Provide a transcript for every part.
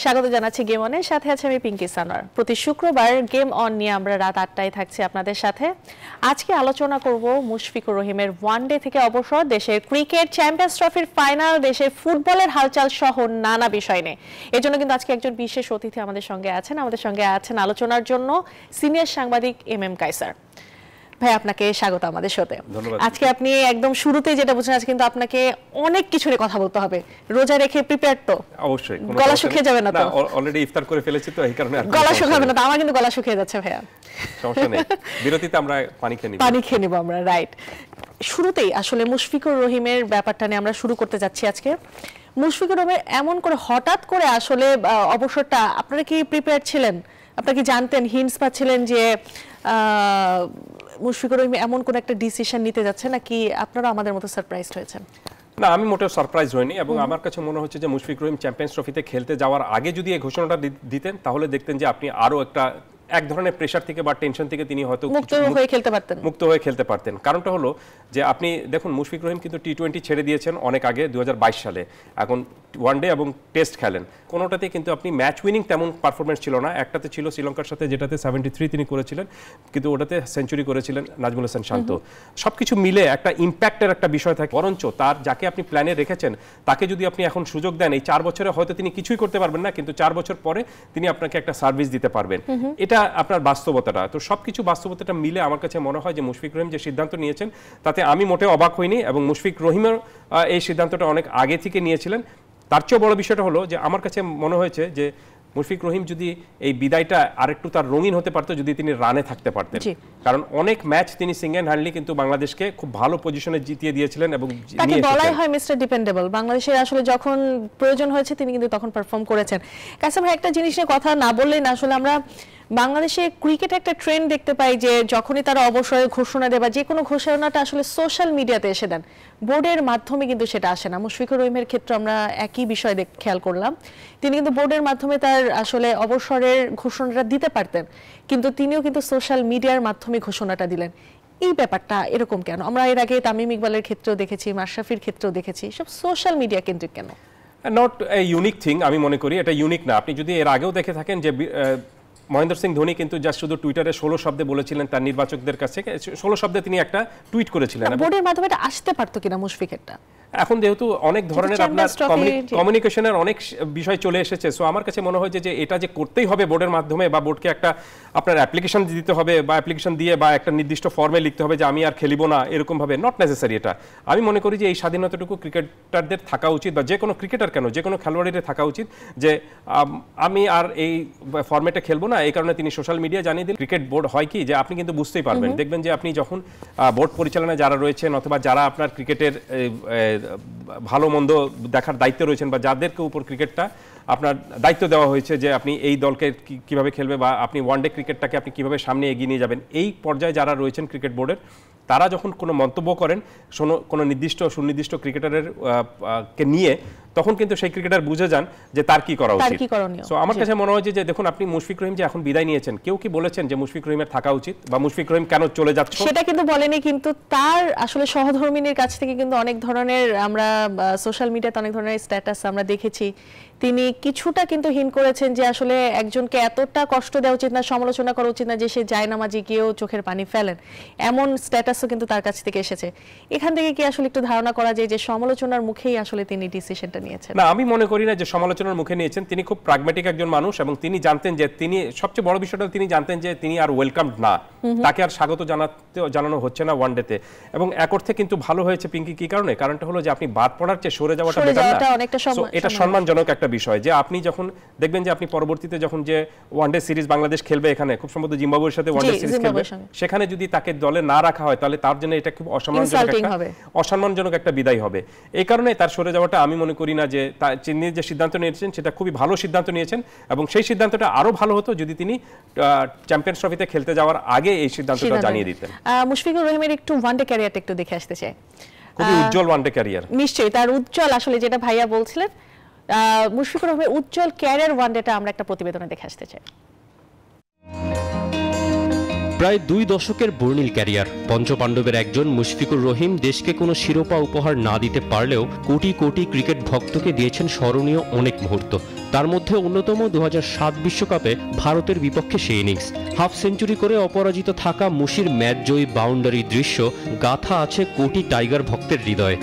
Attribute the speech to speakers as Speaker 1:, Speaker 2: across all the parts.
Speaker 1: স্বাগত জানাচ্ছি গেম অনের সাথে আছে আমি পিঙ্কি সানোয়ার। প্রতি শুক্রবার গেম অন নিয়ে আমরা রাত 8টায় থাকছি আপনাদের সাথে। আজকে আলোচনা করব মুশফিকুর রহিমের ওয়ানডে থেকে অবসর, দেশের ক্রিকেট, চ্যাম্পিয়ন্স ট্রফির ফাইনাল, দেশের ফুটবলের হালচাল সহ নানা বিষয় নিয়ে। এজন্য কিন্তু আজকে একজন বিশেষ অতিথি আমাদের সঙ্গে আছেন আলোচনার জন্য সিনিয়র সাংবাদিক এম কায়সার। ভাই আপনাকে স্বাগত আমাদের সাথে। আজকে আপনি একদম শুরুতেই যেটা বলছেন, আজকে কিন্তু আপনাকে অনেক কিছু নিয়ে কথা বলতে হবে। রোজা রেখে প্রিপেয়ার তো?
Speaker 2: অবশ্যই।
Speaker 1: গলা শুকিয়ে যাবে না তো?
Speaker 2: অলরেডি ইফতার করে ফেলেছি তো এই কারণে
Speaker 1: গলা শুকাবে না তো? আমার কিন্তু গলা শুকিয়ে যাচ্ছে ভাইয়া।
Speaker 2: সমস্যা নেই, বিরতিতে আমরা পানি খেয়ে নিব আমরা। রাইট,
Speaker 1: শুরুতেই আসলে মুশফিকুর রহিমের ব্যাপারটা নিয়ে আমরা শুরু করতে যাচ্ছি আজকে। মুশফিকুর রহিমের এমন করে হঠাৎ করে আসলে অবসরটা, আপনারা কি প্রিপেয়ার ছিলেন? আপনারা কি জানতেন, হিন্টস পাচ্ছিলেন যে মুশফিকুর রহিম এমন কোন একটা ডিসিশন নিতে যাচ্ছে, নাকি আপনারা আমাদের মতো সারপ্রাইজড হয়েছেন?
Speaker 2: না, আমি মোটেও সারপ্রাইজ হইনি এবং আমার কাছে মনে হচ্ছে যে মুশফিকুর রহিম চ্যাম্পিয়ন্স ট্রফিতে খেলতে যাওয়ার আগে যদি এই ঘোষণাটা দিতেন তাহলে দেখতেন যে আপনি আরো এক ধরনের প্রেসার থেকে বা টেনশন থেকে তিনি হয়তো মুক্ত হয়ে খেলতে পারতেন। কারণটা হলো যে আপনি দেখুন, মুশফিকুর রহিম কিন্তু টি-20 ছেড়ে দিয়েছেন অনেক আগে, 2022 সালে। এখন ওয়ানডে এবং টেস্ট খেলেন, কোনোটাতে কিন্তু আপনি ম্যাচ উইনিং তেমন পারফরমেন্স ছিল না। একটাতে ছিল শ্রীলঙ্কার সাথে, যেটাতে 73 তিনি করেছিলেন, কিন্তু ওটাতে সেঞ্চুরি করেছিলেন নাজমুল হাসান শান্ত। সবকিছু মিলে একটা ইম্প্যাক্টের একটা বিষয় থাকে। বরঞ্চ তার যাকে আপনি প্ল্যানে রেখেছেন তাকে যদি আপনি এখন সুযোগ দেন, এই 4 বছরে হয়তো তিনি কিছুই করতে পারবেন না, কিন্তু 4 বছর পরে তিনি আপনাকে একটা সার্ভিস দিতে পারবেন। এটা আপনার বাস্তবতাটা। তো সবকিছু বাস্তবতাটা মিলে আমার কাছে মনে হয় যে মুশফিকুর রহিম যে সিদ্ধান্ত নিয়েছেন তাতে আমি মোটেও অবাক হইনি, এবং মুশফিকুর রহিমের এই সিদ্ধান্তটা অনেক আগে থেকে নিয়েছিলেন। তার চেয়েও বড় বিষয়টা হলো যে আমার কাছে মনে হয়েছে যে মুশফিকুর রহিম যদি এই বিদায়টা আরেকটু তার রঙিন হতে পারতো যদি তিনি রানে থাকতে পারতেন, কারণ অনেক ম্যাচ তিনি সিঙ্গেল হ্যান্ডলি কিন্তু বাংলাদেশকে খুব ভালো পজিশনে জিতিয়ে দিয়েছিলেন এবং
Speaker 1: তাকে বলাই হয় মিস্টার ডিপেন্ডেবল। বাংলাদেশের আসলে যখন প্রয়োজন হয়েছে তিনি কিন্তু তখন পারফর্ম করেছেন। কাসেম ভাই, একটা জিনিস নিয়ে কথা না বললেই না। আসলে আমরা বাংলাদেশে ক্রিকেট একটা ট্রেন্ড দেখতে পাই যে যখনই তারা অবসরের ঘোষণা দেয় বা যে কোনো ঘোষণাটা আসলে সোশ্যাল মিডিয়াতে এসে দেন, বোর্ডের মাধ্যমে কিন্তু সেটা আসে না। মুশফিকুর রহিমের ক্ষেত্রে আমরা একই বিষয় খেয়াল করলাম। তিনি কিন্তু বোর্ডের মাধ্যমে তার আসলে অবসরের ঘোষণাটা দিতে পারতেন, কিন্তু তিনিও কিন্তু সোশ্যাল মিডিয়ার মাধ্যমে ঘোষণাটা দিলেন। এই ব্যাপারটা এরকম কেন? আমরা এর আগে তামিম ইকবালের ক্ষেত্রেও দেখেছি, মাশরাফির ক্ষেত্রেও দেখেছি, সব সোশ্যাল মিডিয়া কেন্দ্রিক কেন?
Speaker 2: নট এ ইউনিক থিং, আমি মনে করি এটা ইউনিক না। আপনি যদি এর আগেও দেখে থাকেন যে মহেন্দ্র সিং ধোনি কিন্তু জাস্ট শুধু টুইটারে 16 শব্দে বলেছিলেন তার নির্বাচকদের কাছে, 16 শব্দে তিনি একটা টুইট করেছিলেন।
Speaker 1: বোর্ডের মাধ্যমে এটা আসতে পারতো কিনা মুশফিকেরটা?
Speaker 2: এখন যেহেতু অনেক ধরনের আপনার কমিউনিকেশনের অনেক বিষয় চলে এসেছে, সো আমার কাছে মনে হয় যে এটা যে করতেই হবে বোর্ডের মাধ্যমে, বা বোর্ডকে একটা আপনার অ্যাপ্লিকেশন দিতে হবে, বা অ্যাপ্লিকেশন দিয়ে বা একটা নির্দিষ্ট ফর্মে লিখতে হবে যে আমি আর খেলিব না, এরকম ভাবে নট নেসেসারি। এটা আমি মনে করি যে এই স্বাধীনতাটুকু ক্রিকেটারদের থাকা উচিত, বা যে কোনো ক্রিকেটার কেন, যে কোনো খেলোয়াড়ের থাকা উচিত যে আমি আর এই ফর্মেটে খেলবো না। এই কারণে তিনি সোশ্যাল মিডিয়া জানিয়ে দিলেন। ক্রিকেট বোর্ড হয় কি যে আপনি কিন্তু বুঝতেই পারবেন, দেখবেন যে আপনি যখন বোর্ড পরিচালনায় যারা রয়েছেন অথবা যারা আপনার ক্রিকেটের ভালো মন্দ দেখার দায়িত্বে রয়েছেন, বা যাদেরকে উপর ক্রিকেটটা আপনার দায়িত্ব দেওয়া হয়েছে যে আপনি এই দলকে কিভাবে খেলবে বা আপনি ওয়ানডে ক্রিকেটটাকে আপনি কিভাবে সামনে এগিয়ে নিয়ে যাবেন, এই পর্যায়ে যারা রয়েছেন ক্রিকেট বোর্ডের, তারা যখন কোনো মন্তব্য করেন কোনো নির্দিষ্ট সুনির্দিষ্ট ক্রিকেটারের কে নিয়ে, তখন কিন্তু সেই ক্রিকেটার বুঝে যান যে তার কি করা উচিত। সো আমার কাছে মনে হয় যে দেখুন, আপনি মুশফিকুর রহিম যে এখন বিদায় নিয়েছেন, কেউ কি বলেছেন যে মুশফিকুর রহিমের থাকা উচিত বা মুশফিকুর রহিম কেন চলে যাচ্ছে
Speaker 1: সেটা কিন্তু বলেনি, কিন্তু তার আসলে সহধর্মিনীর কাছ থেকে কিন্তু অনেক ধরনের, আমরা সোশ্যাল মিডিয়াতে অনেক ধরনের স্ট্যাটাস আমরা দেখেছি, তিনি কিছুটা কিন্তু হিন্ট করেছেন যে আসলে একজনকে এতটা কষ্ট দেওয়া উচিত না, সমালোচনা করা উচিত না যে সে জায়নামাজে গিয়েও চোখের পানি ফেলেন, এমন স্ট্যাটাসও কিন্তু তার কাছ থেকে এসেছে। এখান থেকে কি আসলে একটু ধারণা করা যায় যে সমালোচনার মুখেই আসলে তিনি ডিসিশনটা নিয়েছেন?
Speaker 2: না, আমি মনে করি না যে সমালোচনার মুখে নিয়েছেন। তিনি খুব প্রাগম্যাটিক একজন মানুষ, এবং তিনি জানতেন যে তিনি, সবচেয়ে বড় বিষয়টা তিনি জানতেন যে তিনি আর ওয়েলকামড না, তাকে আর স্বাগত জানানো হচ্ছে না ওয়ানডেতে। এবং এক অর্থে কিন্তু ভালো হয়েছে পিঙ্কি। কি কারণে? কারণটা হলো যে আপনি বাদ পড়ার চেয়ে সরে যাওয়াটা বেটার না। এটা সম্মানজনক একটা বিষয় যে আপনি যখন দেখবেন যে আপনি পরবর্তীতে যখন যে ওয়ানডে সিরিজ বাংলাদেশ খেলবে, এখানে খুব সম্ভবত জিম্বাবুয়ের সাথে ওয়ানডে সিরিজ খেলবে, সেখানে যদি তাকে দলে না রাখা হয় তাহলে তার জন্য এটা খুব অসম্মানজনক একটা বিদায় হবে। এই কারণে তার সরে যাওয়াটা আমি মনে করি না যে তিনি যে সিদ্ধান্ত নিয়েছেন সেটা খুবই ভালো সিদ্ধান্ত নিয়েছেন, এবং সেই সিদ্ধান্তটা আরো ভালো হতো যদি তিনি চ্যাম্পিয়ন্স ট্রফিতে খেলতে যাওয়ার আগে এই সিদ্ধান্তটা জানিয়ে দিতেন।
Speaker 1: মুশফিকুর রহিমের একটু ওয়ানডে ক্যারিয়ারটা একটু দেখে আসতে চাই।
Speaker 2: খুবই উজ্জ্বল ওয়ানডে ক্যারিয়ার।
Speaker 1: নিশ্চয়ই তার উজ্জ্বল, আসলে যেটা ভাইয়া বলছিলেন, মুশফিকুর রহিমের উজ্জ্বল ক্যারিয়ার ওয়ানডেটা আমরা একটা প্রতিবেদনে দেখে আসতে চাই।
Speaker 3: প্রায় 2 দশকের বর্ণিল ক্যারিয়ার, পঞ্চপাণ্ডবের একজন মুশফিকুর রহিম দেশকে কোনো শিরোপা উপহার না দিতে পারলেও কোটি কোটি ক্রিকেট ভক্তকে দিয়েছেন স্মরণীয় অনেক মুহূর্ত। তার মধ্যে অন্যতম 2007 বিশ্বকাপে ভারতের বিপক্ষে সেই ইনিংস। হাফ সেঞ্চুরি করে অপরাজিত থাকা মুশির ম্যাচ জয়ী বাউন্ডারি দৃশ্য গাথা আছে কোটি টাইগার ভক্তের হৃদয়ে।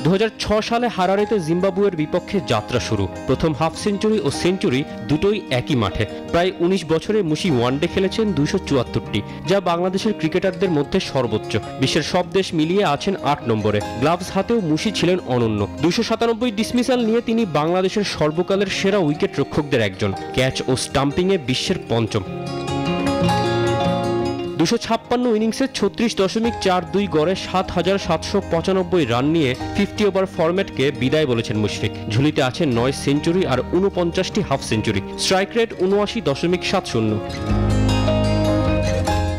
Speaker 3: 2006 সালে হারারেতে জিম্বাবুয়ের বিপক্ষে যাত্রা শুরু। প্রথম হাফ সেঞ্চুরি ও সেঞ্চুরি দুটোই একই মাঠে। প্রায় 19 বছরে মুশি ওয়ানডে খেলেছেন 274টি, যা বাংলাদেশের ক্রিকেটারদের মধ্যে সর্বোচ্চ। বিশ্বের সব দেশ মিলিয়ে আছেন 8 নম্বরে। গ্লাভস হাতেও মুশি ছিলেন অনন্য। 297 ডিসমিসাল নিয়ে তিনি বাংলাদেশের সর্বকালের সেরা উইকেট রক্ষকদের একজন। ক্যাচ ও স্টাম্পিংয়ে বিশ্বের পঞ্চম। 256 ইনিংসে 36.42 গড়ে 7,795 রান নিয়ে 50 ওভার ফরম্যাটকে বিদায় বলেছেন মুশফিক। ঝুলিতে আছে 9 সেঞ্চুরি আর 49টি হাফ সেঞ্চুরি। Strike rate 79.70।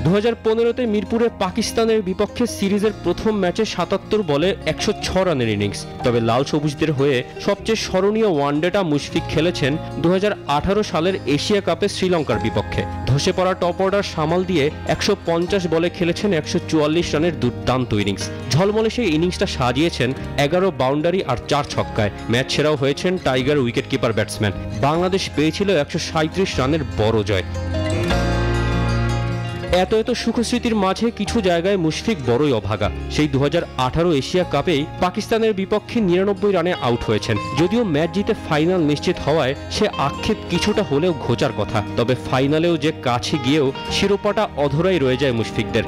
Speaker 3: 2015-তে মিরপুরে পাকিস্তানের বিপক্ষে সিরিজের প্রথম ম্যাচে 77 বলে 106 রানের ইনিংস। তবে লাল সবুজদের হয়ে সবচেয়ে স্মরণীয় ওয়ানডেটা মুশফিক খেলেছেন 2018 সালের এশিয়া কাপে শ্রীলঙ্কার বিপক্ষে। ধসে পড়া টপ অর্ডার সামাল দিয়ে 150 বলে খেলেছেন 144 রানের দুর্দান্ত ইনিংস। ঝলমলে সেই ইনিংসটা সাজিয়েছেন 11 বাউন্ডারি আর 4 ছক্কায়। ম্যাচ সেরাও হয়েছেন tiger wicket keeper batsman. Bangladesh পেয়েছিল 137 রানের বড় জয়। এত সুখস্মৃতির মাঝে কিছু জায়গায় মুশফিক বড়ই অভাগা। সেই 2018 এশিয়া কাপেই পাকিস্তানের বিপক্ষে 99 রানে আউট হয়েছেন। যদিও ম্যাচ জিতে ফাইনাল নিশ্চিত হওয়ায় সে আক্ষেপ কিছুটা হলেও ঘোচার কথা। তবে ফাইনালেও যে কাছে গিয়েও শিরোপাটা অধরাই রয়ে যায় মুশফিকদের।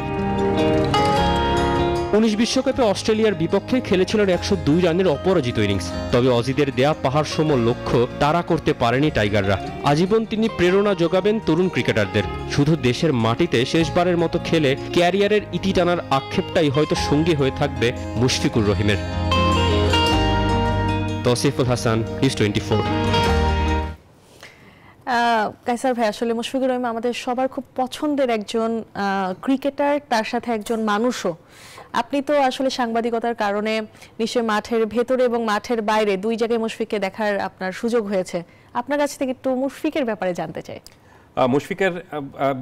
Speaker 3: 19 বিশ্বকাপে অস্ট্রেলিয়ার বিপক্ষে খেলেছিলেন 102 রানের অপরাজিত ইনিংস। তবে অজিদের দেয়া পাহাড় সম লক্ষ্য তাড়া করতে পারেনি টাইগাররা। আজীবন তিনি প্রেরণা যোগাবেন তরুণ ক্রিকেটারদের। শুধু দেশের মাটিতে শেষবারের মতো খেলে ক্যারিয়ারের ইতি টানার আক্ষেপটাই হয়তো সঙ্গী হয়ে থাকবে মুশফিকুর রহিমের। তৌসিফুল হাসান, নিউজ 24।
Speaker 1: কায়সার ভাই, আসলে মুশফিকুর রহিম আমাদের সবার খুব পছন্দের একজন ক্রিকেটার, তার সাথে একজন মানুষও। আপনি তো আসলে সাংবাদিকতার কারণে নিশ্চয়ই মাঠের ভেতরে এবং মাঠের বাইরে দুই জায়গায় মুশফিককে দেখার আপনার সুযোগ হয়েছে। আপনার কাছ থেকে একটু মুশফিকের ব্যাপারে জানতে চাই।
Speaker 2: মুশফিকের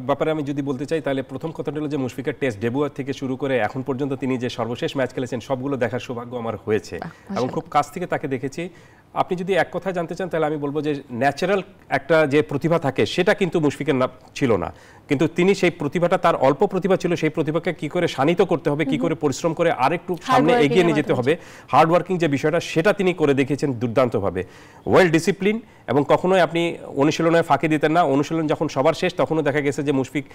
Speaker 2: ব্যাপারে আমি যদি বলতে চাই, তাহলে প্রথম কথাটা হলো যে মুশফিকের টেস্ট ডেবিউ থেকে শুরু করে এখন পর্যন্ত তিনি যে সর্বশেষ ম্যাচ খেলেছেন সবগুলো দেখার সৌভাগ্য আমার হয়েছে এবং খুব কাছ থেকে তাকে দেখেছি। আপনি যদি এক কথা জানতে চান তাহলে আমি বলবো যে ন্যাচারাল একটা যে প্রতিভা থাকে সেটা কিন্তু মুশফিকের ছিল না, কিন্তু তিনি সেই প্রতিভাটা, তার অল্প প্রতিভা ছিল, সেই প্রতিভাকে কি করে শানিত করতে হবে, কি করে পরিশ্রম করে আরেকটু সামনে এগিয়ে নিয়ে যেতে হবে, হার্ড ওয়ার্কিং যে বিষয়টা সেটা তিনি করে দেখিয়েছেন দুর্দান্তভাবে। ওয়েল ডিসিপ্লিন, এবং কখনোই আপনি অনুশীলনে ফাঁকি দিতেন না। অনুশীলন যখন সবার শেষ তখনও দেখা গেছে যে মুশফিক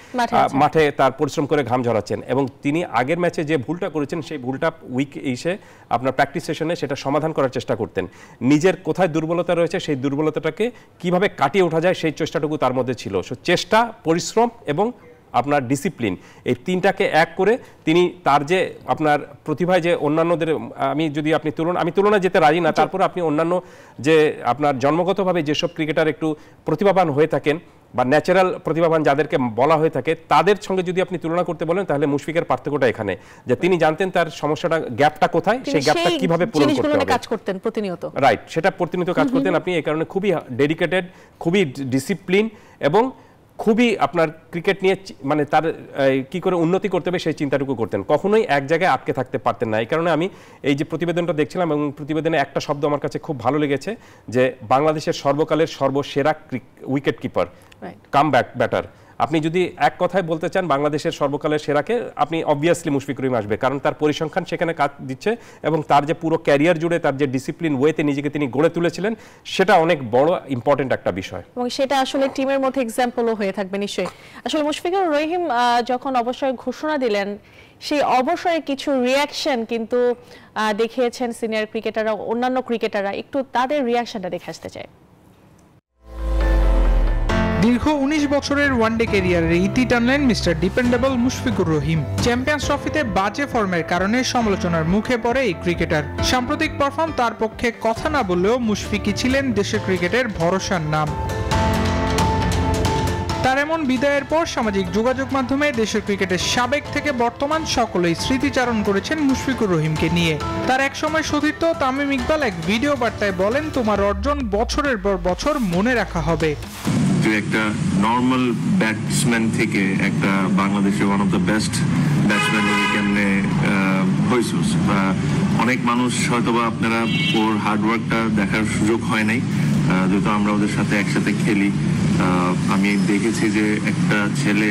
Speaker 2: মাঠে তার পরিশ্রম করে ঘাম ঝরাচ্ছেন, এবং তিনি আগের ম্যাচে যে ভুলটা করেছেন সেই ভুলটা উইক এসে আপনার প্র্যাকটিস সেশনে সেটা সমাধান করার চেষ্টা করতেন। নিজের কোথায় দুর্বলতা রয়েছে সেই দুর্বলতাটাকে কিভাবে কাটিয়ে ওঠা যায় সেই চেষ্টাটুকু তার মধ্যে ছিল। চেষ্টা, পরিশ্রম এবং আপনার ডিসিপ্লিন, এই তিনটাকে এক করে তিনি তার যে আপনার প্রতিভায় যে অন্যান্যদের, আমি তুলনা যেতে রাজি না, তারপরে আপনি অন্যান্য যে আপনার জন্মগতভাবে যেসব ক্রিকেটার একটু প্রতিভাবান হয়ে থাকেন বা ন্যাচারাল প্রতিভাবান যাদেরকে বলা হয়ে থাকে তাদের সঙ্গে যদি আপনি তুলনা করতে বলেন, তাহলে মুশফিকের পার্থক্যটা এখানে যে তিনি জানতেন তার সমস্যাটা, গ্যাপটা কোথায়, সেই গ্যাপটা কিভাবে পূরণ করতে হবে।
Speaker 1: কাজ করতেন প্রতিনিয়ত,
Speaker 2: রাইট, সেটা প্রতিনিয়ত কাজ করতেন আপনি। এই কারণে খুবই ডেডিকেটেড, খুবই ডিসিপ্লিন এবং খুবই আপনার ক্রিকেট নিয়ে মানে তার কি করে উন্নতি করতে হবে সেই চিন্তাটুকু করতেন। কখনোই এক জায়গায় আটকে থাকতে পারতেন না। এই কারণে আমি এই যে প্রতিবেদনটা দেখছিলাম এবং প্রতিবেদনে একটা শব্দ আমার কাছে খুব ভালো লেগেছে, যে বাংলাদেশের সর্বকালের সর্বসেরা উইকেট কিপার, কাম ব্যাটার। আপনি যদি এক কথায় বলতে চান বাংলাদেশের সর্বকালের সেরাকে, আপনি অবভিয়াসলি মুশফিকুর রহিম আসবে, কারণ তার পরিসংখ্যান সেখানে কাজ দিচ্ছে এবং তার যে পুরো ক্যারিয়ার জুড়ে তার যে ডিসিপ্লিন ওয়েতে নিজেকে তিনি গড়ে তুলেছিলেন সেটা অনেক বড় ইম্পর্টেন্ট একটা বিষয়, এবং
Speaker 1: সেটা আসলে টিমের মধ্যে এক্সাম্পলও হয়ে থাকবে নিশ্চয়ই। আসলে মুশফিকুর রহিম যখন অবসরের ঘোষণা দিলেন, সেই অবসরে কিছু রিয়াকশন কিন্তু দেখিয়েছেন সিনিয়র ক্রিকেটাররা, অন্যান্য ক্রিকেটাররা। একটু তাদের রিয়াকশনটা দেখে আসতে চাই।
Speaker 4: দীর্ঘ 19 বছরের ওয়ানডে ক্যারিয়ারের ইতি টানলেন mister dependable Mushfiqur Rahim. Champions ট্রফিতে বাজে ফর্মের কারণে সমালোচনার মুখে পড়ে এই ক্রিকেটার। সাম্প্রতিক পারফর্ম তার পক্ষে কথা না বললেও মুশফিকই ছিলেন দেশের ক্রিকেটের ভরসার নাম। তার এমন বিদায়ের পর সামাজিক যোগাযোগ মাধ্যমে দেশের ক্রিকেটের সাবেক থেকে বর্তমান সকলেই স্মৃতিচারণ করেছেন মুশফিকুর রহিমকে নিয়ে। তার একসময় সতীর্থ তামিম ইকবাল এক ভিডিও বার্তায় বলেন, তোমার অর্জন বছরের পর বছর মনে রাখা হবে।
Speaker 5: যে একটা নর্মাল ব্যাটসম্যান থেকে একটা বাংলাদেশের one of the best batsman কেমনে হয়েছিস, বা অনেক মানুষ হয়তোবা আপনারা ওর হার্ডওয়ার্কটা দেখার সুযোগ হয় নাই, যেহেতু আমরা ওদের সাথে একসাথে খেলি। আমি দেখেছি যে একটা ছেলে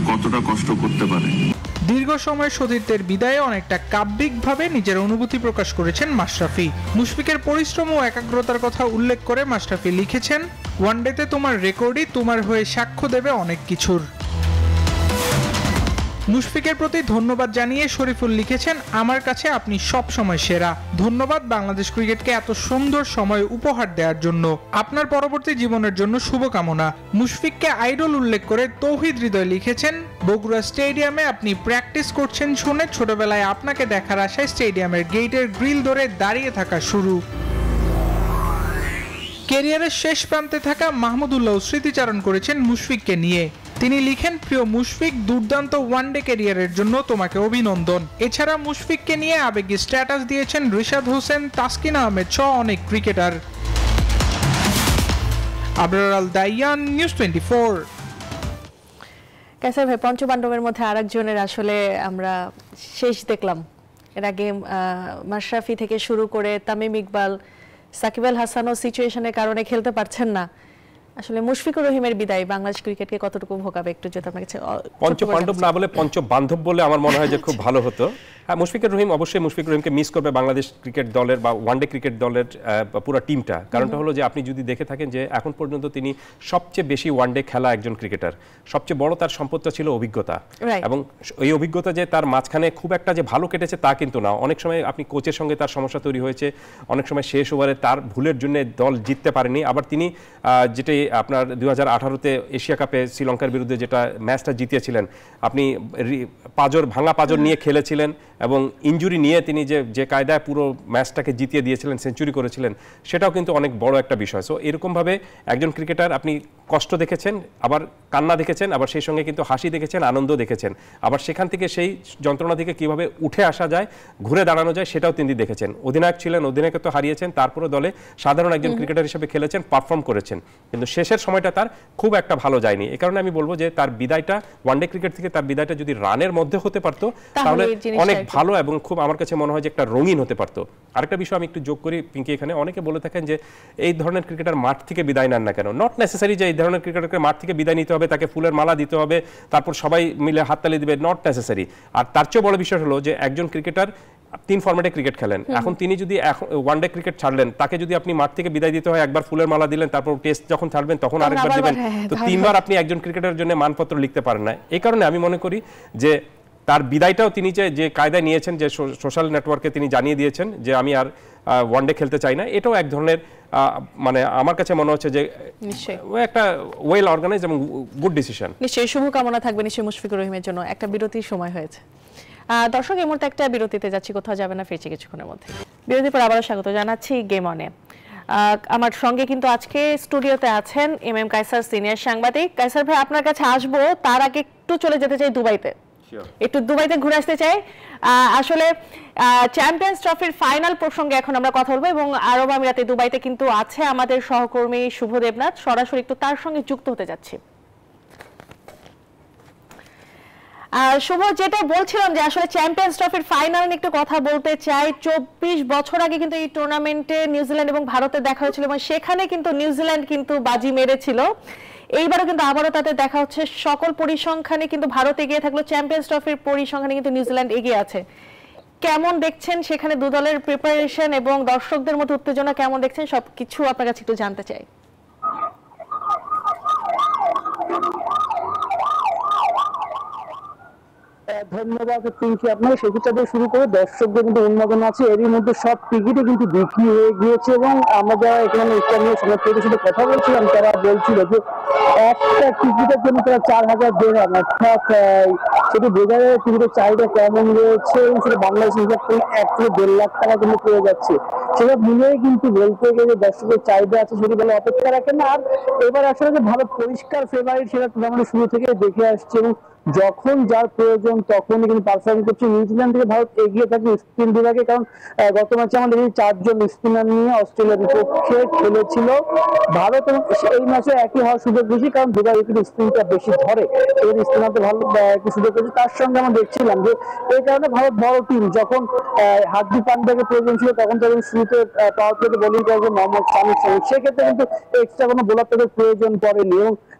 Speaker 5: কতটা কষ্ট করতে পারে।
Speaker 4: দীর্ঘ সময় সতীর্থের বিদায়ে অনেকটা কাব্যিকভাবে নিজের অনুভূতি প্রকাশ করেছেন মাশরাফি। মুশফিকের পরিশ্রম ও একাগ্রতার কথা উল্লেখ করে মাশরাফি লিখেছেন, ওয়ানডেতে তোমার রেকর্ডই তোমার হয়ে সাক্ষ্য দেবে অনেক কিছুর। মুশফিকের প্রতি ধন্যবাদ জানিয়ে শরীফুল লিখেছেন, আমার কাছে আপনি সব সময় সেরা। ধন্যবাদ বাংলাদেশ ক্রিকেটকে এত সুন্দর সময় উপহার দেওয়ার জন্য। আপনার পরবর্তী জীবনের জন্য শুভকামনা। মুশফিককে আইডল উল্লেখ করে তৌহিদ হৃদয় লিখেছেন, বগুড়া স্টেডিয়ামে আপনি প্র্যাকটিস করছেন শুনে ছোটবেলায় আপনাকে দেখার আশায় স্টেডিয়ামের গেটের গ্রিল ধরে দাঁড়িয়ে থাকা শুরু। ক্যারিয়ারের শেষ প্রান্তে থাকা মাহমুদুল্লাহ স্মৃতিচারণ করেছেন মুশফিককে নিয়ে। তিনি লিখেন, প্রিয় মুশফিক, দুর্দান্ত ওয়ানডে ক্যারিয়ারের জন্য তোমাকে অভিনন্দন। এছাড়া মুশফিককে নিয়ে আবেগী স্ট্যাটাস দিয়েছেন রিশাদ হোসেন, তাসকিন আহমেদ সহ অনেক ক্রিকেটার। আবরার আল দাইয়ান, নিউজ 24।
Speaker 1: কায়সার ভাই, পঞ্চপাণ্ডবের মধ্যে আরেকজনের আসলে আমরা শেষ দেখলাম। এর আগে মাশরাফি থেকে শুরু করে তামিম ইকবাল, সাকিব আল হাসানও সিচুয়েশনের কারণে খেলতে পারছেন না। আসলে মুশফিকুর রহিমের বিদায় বাংলাদেশ ক্রিকেটকে কতটুকু ভোগাবে, একটু যদি আপনার কাছে।
Speaker 2: পঞ্চপাণ্ডব না বলে পঞ্চবান্ধব বলে আমার মনে হয় যে খুব ভালো হতো। হ্যাঁ, মুশফিকুর রহিম অবশ্যই মুশফিকুর রহিমকে মিস করবে বাংলাদেশ ক্রিকেট দলের বা ওয়ানডে ক্রিকেট দলের পুরো টিমটা। কারণটা হলো যে আপনি যদি দেখে থাকেন যে এখন পর্যন্ত তিনি সবচেয়ে বেশি ওয়ানডে খেলা একজন ক্রিকেটার। সবচেয়ে বড় তার সম্পদটা ছিল অভিজ্ঞতা, এবং এই অভিজ্ঞতা যে তার মাঝখানে খুব একটা যে ভালো কেটেছে তা কিন্তু না। অনেক সময় আপনি কোচের সঙ্গে তার সমস্যা তৈরি হয়েছে, অনেক সময় শেষ ওভারে তার ভুলের জন্য দল জিততে পারেনি। আবার তিনি যেটি আপনার 2018-তে এশিয়া কাপে শ্রীলঙ্কার বিরুদ্ধে যেটা ম্যাচটা জিতিয়েছিলেন, আপনি ভাঙা পাঁজর নিয়ে খেলেছিলেন এবং ইনজুরি নিয়ে তিনি যে কায়দায় পুরো ম্যাচটাকে জিতিয়ে দিয়েছিলেন, সেঞ্চুরি করেছিলেন, সেটাও কিন্তু অনেক বড় একটা বিষয়। সো এরকমভাবে একজন ক্রিকেটার আপনি কষ্ট দেখেছেন, আবার কান্না দেখেছেন, আবার সেই সঙ্গে কিন্তু হাসি দেখেছেন, আনন্দ দেখেছেন, আবার সেখান থেকে সেই যন্ত্রণা থেকে কিভাবে উঠে আসা যায়, ঘুরে দাঁড়ানো যায়, সেটাও তিনি দেখেছেন। অধিনায়ক ছিলেন, অধিনায়কত্ব হারিয়েছেন, তারপরে দলে সাধারণ একজন ক্রিকেটার হিসেবে খেলেছেন, পারফর্ম করেছেন, কিন্তু শেষের সময়টা তার খুব একটা ভালো যায়নি। এ কারণে আমি বলবো যে তার বিদায়টা, ওয়ানডে ক্রিকেট থেকে তার বিদায়টা যদি রানের মধ্যে হতে পারতো তাহলে অনেক ভালো এবং খুব আমার কাছে মনে হয় যে একটা রঙিন হতে পারতো। আরেকটা বিষয় আমি একটু যোগ করি পিঙ্কি, এখানে অনেকে বলে থাকেন যে এই ধরনের ক্রিকেটার মাঠ থেকে বিদায় নেন না কেন। নট নেসেসারি যে এই ধরনের ক্রিকেটারকে মাঠ থেকে বিদায় নিতে হবে, তাকে ফুলের মালা দিতে হবে, তারপর সবাই মিলে হাততালি দিবে, নট নেসেসারি। আর তার চেয়ে বড় বিষয় হলো যে একজন ক্রিকেটার 3 ফরম্যাটে ক্রিকেট খেলেন, এখন তিনি যদি ওয়ানডে ক্রিকেট ছাড়লেন, তাকে যদি আপনি মাঠ থেকে বিদায় দিতে হয়, একবার ফুলের মালা দিলেন, তারপর টেস্ট যখন ছাড়বেন তখন আরেকবার দিবেন, তো 3 বার আপনি একজন ক্রিকেটারের জন্য মানপত্র লিখতে পারেন না। এই কারণে আমি মনে করি যে তার বিদায়টাও তিনি যে কায়দায় নিয়েছেন, যে সোশ্যাল নেটওয়ার্কে তিনি জানিয়ে দিয়েছেন যে আমি আর ওয়ানডে খেলতে চাই না, এটাও এক ধরনের মানে আমার কাছে মনে হচ্ছে যে একটা ওয়েল অর্গানাইজড এবং গুড ডিসিশন।
Speaker 1: নিশ্চয়ই শুভকামনা থাকবে নিশ্চয়ই মুশফিকুর রহিমের জন্য। একটা বিরতির সময় হয়েছে দর্শক, এই মুহূর্তে একটা বিরতিতে যাচ্ছি, কোথাও যাবে না, ফিরছি কিছুক্ষণের মধ্যে। বিরতির পর আবারও স্বাগত জানাচ্ছি গেম অনে। আমার সঙ্গে কিন্তু আজকে স্টুডিওতে আছেন এম কায়সার, সিনিয়র সাংবাদিক। কায়সার ভাই, আপনার কাছে আসবো, তার আগে একটু চলে যেতে চাই দুবাইতে, একটু দুবাইতে ঘুরে আসতে চাই। আসলে চ্যাম্পিয়ন্স ট্রফির ফাইনাল প্রসঙ্গে এখন আমরা কথা বলবো, এবং আরব আমিরাতে দুবাইতে কিন্তু আছে আমাদের সহকর্মী শুভ দেবনাথ, সরাসরি একটু তার সঙ্গে যুক্ত হতে যাচ্ছি। শুভ, যেটা বলছিলাম যে আসলে চ্যাম্পিয়ন্স ট্রফির ফাইনাল নিয়ে একটু কথা বলতে চাই। 24 বছর আগে কিন্তু এই টুর্নামেন্টে নিউজিল্যান্ড এবং ভারতে দেখা হয়েছিল, এবং সেখানে কিন্তু নিউজিল্যান্ড কিন্তু বাজি মেরেছিল। এইবারও কিন্তু আবারও তাদের দেখা হচ্ছে। সকল পরিসংখ্যানে কিন্তু ভারত এগিয়ে থাকলো, চ্যাম্পিয়ন্স ট্রফির পরিসংখ্যানে কিন্তু নিউজিল্যান্ড এগিয়ে আছে। কেমন দেখছেন সেখানে দু দলের প্রিপারেশন এবং দর্শকদের মধ্যে উত্তেজনা কেমন দেখছেন, সবকিছু আপনার কাছে একটু জানতে চাই।
Speaker 6: ধন্যবাদ পিঙ্কি, আপনাকে সেক্ষেত্রে দিয়ে শুরু করে দর্শকদের কিন্তু উন্মাদনা আছে, এরই মধ্যে সব টিকিটই কিন্তু বিক্রি হয়ে গিয়েছে। এবং আমরা যারা এখানে স্থানীয় সমর্থকদের সাথে কথা বলছিলাম, তারা বলছিল যে একটা টিকিটের জন্য তারা 4000 দেড়হাম, অর্থাৎ সেটি বোঝা যায় টিকিটের চাহিদা কেমন রয়েছে, এবং সেটা বাংলাদেশ হিসাব করলে 1 থেকে 1.5 লাখ টাকা কিন্তু পেয়ে যাচ্ছে। সেটা মিলিয়ে কিন্তু বলতে গেলে দর্শকের চাহিদা আছে, সেটি বলে অপেক্ষা রাখেন না। আর এবার আসলে যে ভারত পরিষ্কার ফেভারিট, সেটা টুর্নামেন্টের শুরু থেকে দেখে আসছে, এবং যখন যার প্রয়োজন তখনই কিন্তু পারফর্ম করছে। নিউজিল্যান্ড থেকে ভারত এগিয়ে থাকে স্পিন বিভাগে, কারণ গত ম্যাচে আমাদের এই 4 জন স্পিনার নিয়ে অস্ট্রেলিয়ার বিপক্ষে খেলেছিল ভারত, এবং এই ম্যাচে একই হওয়ার সুযোগ বেশি, কারণ দুবাই কিন্তু স্পিনটা বেশি ধরে, এই স্পিনারতে ভালো একটু সুযোগ পেয়েছে। তার সঙ্গে আমরা দেখছিলাম যে এই কারণে ভারত বড় টিম, যখন হার্দিক পান্ডিয়াকে প্রয়োজন ছিল তখন তাদের শুরুতে পাওয়ার প্লেতে বোলিং করেছে মোহাম্মদ শামির সঙ্গে, সেক্ষেত্রে কিন্তু এক্সট্রা কোনো বোলার তাদের প্রয়োজন পড়েনি, এবং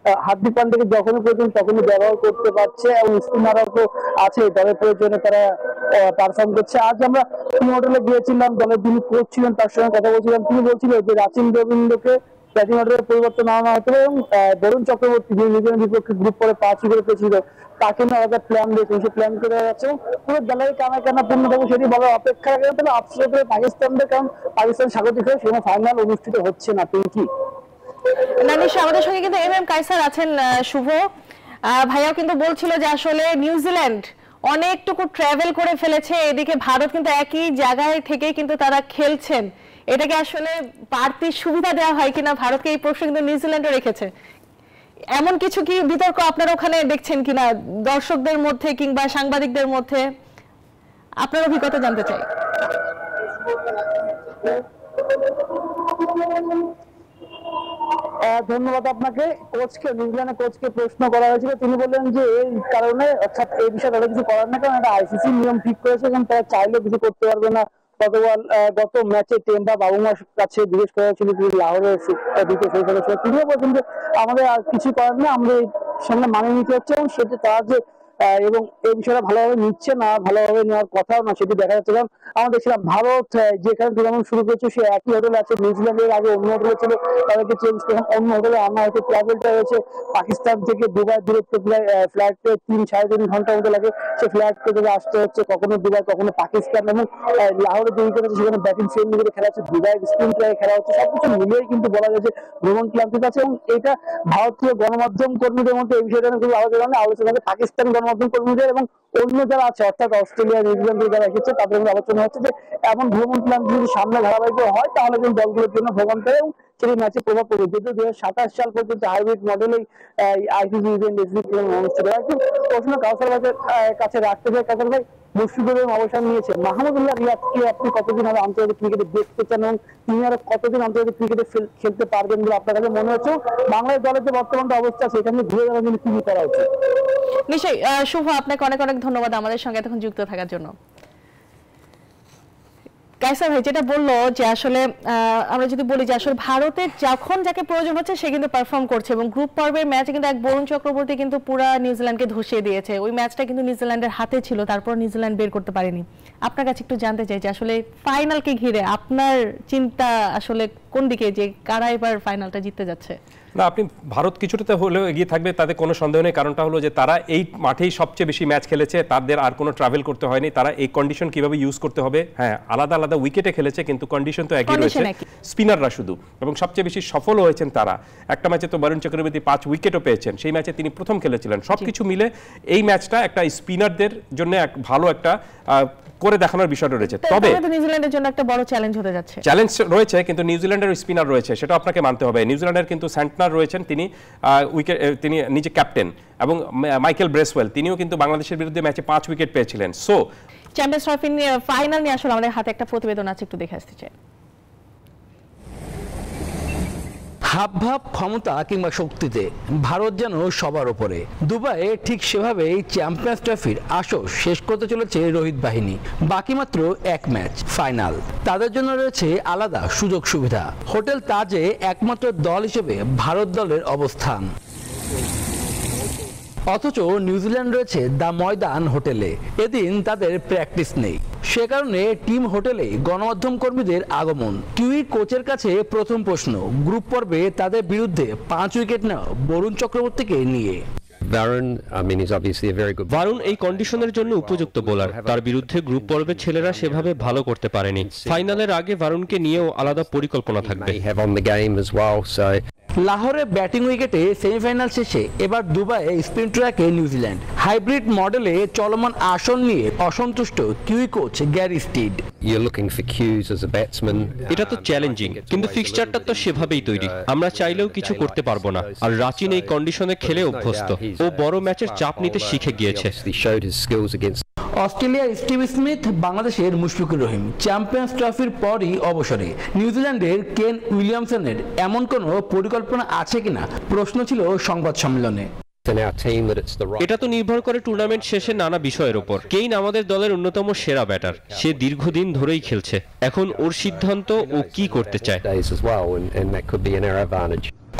Speaker 6: হার্দিক পান্ডিয়াকে যখনই প্রয়োজন তখনই ব্যবহার করতে পারছে, এবং স্পিনাররাও তো আছে দলের প্রয়োজনে তারা পারফর্ম করছে। আজ আমরা টিম হোটেলে গিয়েছিলাম, দলের যিনি কোচ ছিলেন তার সঙ্গে কথা বলছিলাম, তিনি বলছিলেন যে রাচিন রবীন্দ্রকে ব্যাটিং অর্ডারের পরিবর্তন আনা হতে হবে, এবং বরুণ চক্রবর্তী যিনি নিউজিল্যান্ড বিপক্ষে গ্রুপ পরে 5 উইকেট পেয়েছিল তাকে নিয়ে আলাদা প্ল্যান দিয়েছে, সেই প্ল্যান করে যাচ্ছে, এবং পুরো দলের কানা পূর্ণ থাকবে সেটি বলার অপেক্ষা রাখে। তবে আফসোস করে পাকিস্তানদের, কারণ পাকিস্তান স্বাগতিক হয়ে সেখানে ফাইনাল অনুষ্ঠিত হচ্ছে না। পিঙ্কি
Speaker 1: নানিশ, আমাদের সঙ্গে কিন্তু এম কায়সার আছেন। শুভ ভাইয়াও কিন্তু বলছিল যে আসলে নিউজিল্যান্ড অনেকটুকু ট্রাভেল করে ফেলেছে, এদিকে ভারত কিন্তু একই জায়গায় থেকে কিন্তু তারা খেলছেন, এটাকে আসলে বাড়তি সুবিধা দেওয়া হয় কিনা ভারতকে, এই প্রশ্ন কিন্তু নিউজিল্যান্ডও রেখেছে। এমন কিছু কি বিতর্ক আপনারা ওখানে দেখছেন কিনা দর্শকদের মধ্যে কিংবা সাংবাদিকদের মধ্যে? আপনার অভিজ্ঞতা জানতে চাই।
Speaker 6: ধন্যবাদ আপনাকে। নিউজিল্যান্ডের কোচকে প্রশ্ন করা হয়েছিল, তিনি বললেন যে এই কারণে, অর্থাৎ এই বিষয়ে তারা কিছু করার না, কারণ এটা আইসিসি নিয়ম ঠিক করেছে এবং তারা চাইলেও কিছু করতে পারবে না। গত ম্যাচে টেম্বা বাবুমার কাছে জিজ্ঞেস করা হয়েছিল তিনি লাহোরের দিকে, সেই সদস্য তিনিও বলছেন যে আমাদের আর কিছু করার নেই, আমাদের সঙ্গে মানিয়ে নিতে হচ্ছে, এবং সেটা তারা যে এবং এই বিষয়টা ভালোভাবে নিচ্ছে না, ভালোভাবে নেওয়ার কথাও না, সেটি দেখা যাচ্ছে। কারণ আমরা দেখছিলাম ভারত যেখানে টুর্নামেন্ট শুরু করেছে সে একই হোটেলে আছে, নিউজিল্যান্ডের আগে অন্য হোটেলে ছিল, তাদেরকে চেঞ্জ করে অন্য হোটেলে আনা হয়েছে। ট্রাভেলটা হয়েছে পাকিস্তান থেকে দুবাই দূরত্ব, ফ্লাইটে 3-3.5 ঘন্টা মতো লাগে, সে ফ্লাইট থেকে আসতে হচ্ছে কখনো দুবাই কখনো পাকিস্তান, এবং লাহোরে যে উইকেট আছে সেখানে ব্যাটিং ফ্রেন্ডলি খেলা হচ্ছে, দুবাই স্পিন ট্রাই খেলা হচ্ছে, সবকিছু মিলিয়েই কিন্তু বলা যায় যে ভ্রমণ ক্লান্তিতে আছে। এবং এটা ভারতীয় গণমাধ্যম কর্মীদের মধ্যে এই বিষয়টা খুব আলোচনা আছে, পাকিস্তানি গণমাধ্যম কর্মীদের এবং অন্য যারা আছে, অর্থাৎ অস্ট্রেলিয়া নিউজিল্যান্ডের যারা এসেছে তাদের মধ্যে আলোচনা হচ্ছে যে এমন ভ্রমণ ক্লান্তি যদি সামনে ধারাবাহিক হয় তাহলে কিন্তু দলগুলোর জন্য ভ্রমণ করে এবং সেই ম্যাচে প্রভাব পড়বে। যদিও 2027 সাল পর্যন্ত হাইব্রিড মডেলেই আইসিসি ইভেন্ট অনুষ্ঠিত হয়। একটু প্রশ্ন কাউসার ভাইয়ের কাছে রাখতে চাই। কাউসার ভাই, মুশফিকুর রহিম অবসান নিয়েছে, মাহমুদুল্লাহ রিয়াদকে আপনি কতদিন হবে আন্তর্জাতিক ক্রিকেটে দেখতে চান, এবং তিনি আরো কতদিন আন্তর্জাতিক ক্রিকেটে খেলতে পারবেন বলে আপনার কাছে মনে হচ্ছে? বাংলাদেশ দলের যে বর্তমান অবস্থা আছে এখানে ঘুরে যাওয়ার জন্য কি করা উচিত?
Speaker 1: নিশ্চয়ই। শুভ, আপনাকে অনেক অনেক ধন্যবাদ আমাদের সঙ্গে এতক্ষণ যুক্ত থাকার জন্য। কায়সার ভাই যেটা বললো যে আসলে আমরা যদি বলি যে আসলে ভারতের যখন যাকে প্রয়োজন হচ্ছে সে কিন্তু পারফর্ম করছে, এবং গ্রুপ পর্বের ম্যাচে কিন্তু এক বরুণ চক্রবর্তী কিন্তু পুরো নিউজিল্যান্ডকে ধসিয়ে দিয়েছে। ওই ম্যাচটা কিন্তু নিউজিল্যান্ডের হাতে ছিল, তারপর নিউজিল্যান্ড বের করতে পারেনি। আপনার কাছে একটু জানতে চাই যে আসলে ফাইনালকে ঘিরে আপনার চিন্তা আসলে কোন দিকে, যে কারা এবার ফাইনালটা জিততে যাচ্ছে?
Speaker 2: না, আপনি ভারত কিছুটাতে হলেও এগিয়ে থাকবে তাতে কোনো সন্দেহ নেই। কারণটা হলো যে তারা এই মাঠেই সবচেয়ে বেশি ম্যাচ খেলেছে, তাদের আর কোনো ট্রাভেল করতে হয়নি। তারা এই কন্ডিশন কিভাবে ইউজ করতে হবে, হ্যাঁ আলাদা আলাদা উইকেটে খেলেছে কিন্তু কন্ডিশন তো একই রয়েছে, স্পিনাররা শুধু, এবং সবচেয়ে বেশি সফল হয়েছেন তারা। একটা ম্যাচে তো বরুণ চক্রবর্তী 5 উইকেটও পেয়েছেন, সেই ম্যাচে তিনি প্রথম খেলেছিলেন। সবকিছু মিলে এই ম্যাচটা একটা স্পিনারদের জন্য এক ভালো একটা করে দেখানোর বিষয়টা রয়েছে। তবে
Speaker 1: নিউজিল্যান্ডের জন্য একটা বড় চ্যালেঞ্জ হতে যাচ্ছে।
Speaker 2: চ্যালেঞ্জ রয়েছে, কিন্তু নিউজিল্যান্ডের স্পিনার রয়েছে, সেটা আপনাকে মানতে হবে। নিউজিল্যান্ডের কিন্তু স্যান্টনার রয়েছেন, তিনি নিজে ক্যাপ্টেন, এবং মাইকেল ব্রেসওয়েল তিনিও কিন্তু বাংলাদেশের বিরুদ্ধে ম্যাচে 5 উইকেট পেয়েছিলেন। সো
Speaker 1: চ্যাম্পিয়ন্স ট্রফি ফাইনাল নিয়ে আসলে আমাদের হাতে একটা প্রতিবেদন আছে, একটু দেখে আসতে চাই।
Speaker 7: হাবভাব, ক্ষমতা কিংবা শক্তিতে ভারত যেন সবার উপরে। দুবাইয়ে ঠিক সেভাবেই চ্যাম্পিয়ন্স ট্রফির আসর শেষ করতে চলেছে রোহিত বাহিনী। বাকি মাত্র 1 ম্যাচ, ফাইনাল। তাদের জন্য রয়েছে আলাদা সুযোগ সুবিধা। হোটেল তাজে একমাত্র দল হিসেবে ভারত দলের অবস্থান, অথচ নিউজিল্যান্ড রয়েছে দ্য ময়দান হোটেলে। এদিন তাদের প্র্যাকটিস নেই, সে কারণে টিম হোটেলে গণমাধ্যম কর্মীদের আগমন। কিউই কোচের কাছে প্রথম প্রশ্ন, গ্রুপ পর্বে তাদের বিরুদ্ধে 5 উইকেট নেওয়া বরুণ চক্রবর্তীকে নিয়ে।
Speaker 3: বারুণ এই কন্ডিশনের জন্য উপযুক্ত বোলার, তার বিরুদ্ধে গ্রুপ পর্বে ছেলেরা সেভাবে ভালো করতে পারেনি। ফাইনালের আগে বারুণকে নিয়েও আলাদা পরিকল্পনা থাকবে।
Speaker 7: লাহোরে ব্যাটিং উইকেটে সেমিফাইনাল শেষে এবার দুবাইয়ে স্পিন ট্র্যাকে নিউজিল্যান্ড। হাইব্রিড মডেলে চলমান আসন নিয়ে অসন্তুষ্ট কিউই কোচ গ্যারি স্টিড।
Speaker 3: এটা তো চ্যালেঞ্জিং, কিন্তু ফিক্সচারটা তো সেভাবেই তৈরি, আমরা চাইলেও কিছু করতে পারবো না। আর রাচিন এই কন্ডিশনে খেলে অভ্যস্ত, ও বড় ম্যাচের চাপ নিতে শিখে গিয়েছে।
Speaker 7: অস্ট্রেলিয়ার স্টিভ স্মিথ, বাংলাদেশের মুশফিকুর রহিম চ্যাম্পিয়ন্স ট্রফির পরই অবসরে। নিউজিল্যান্ডের কেন উইলিয়ামসনের এমন কোনো পরিকল্পনা আছে কিনা প্রশ্ন ছিল সংবাদ সম্মেলনে।
Speaker 3: এটা তো নির্ভর করে টুর্নামেন্ট শেষে নানা বিষয়ের উপর। কেইন আমাদের দলের অন্যতম সেরা ব্যাটার, সে দীর্ঘদিন ধরেই খেলছে। এখন ওর সিদ্ধান্ত ও কি করতে চায়।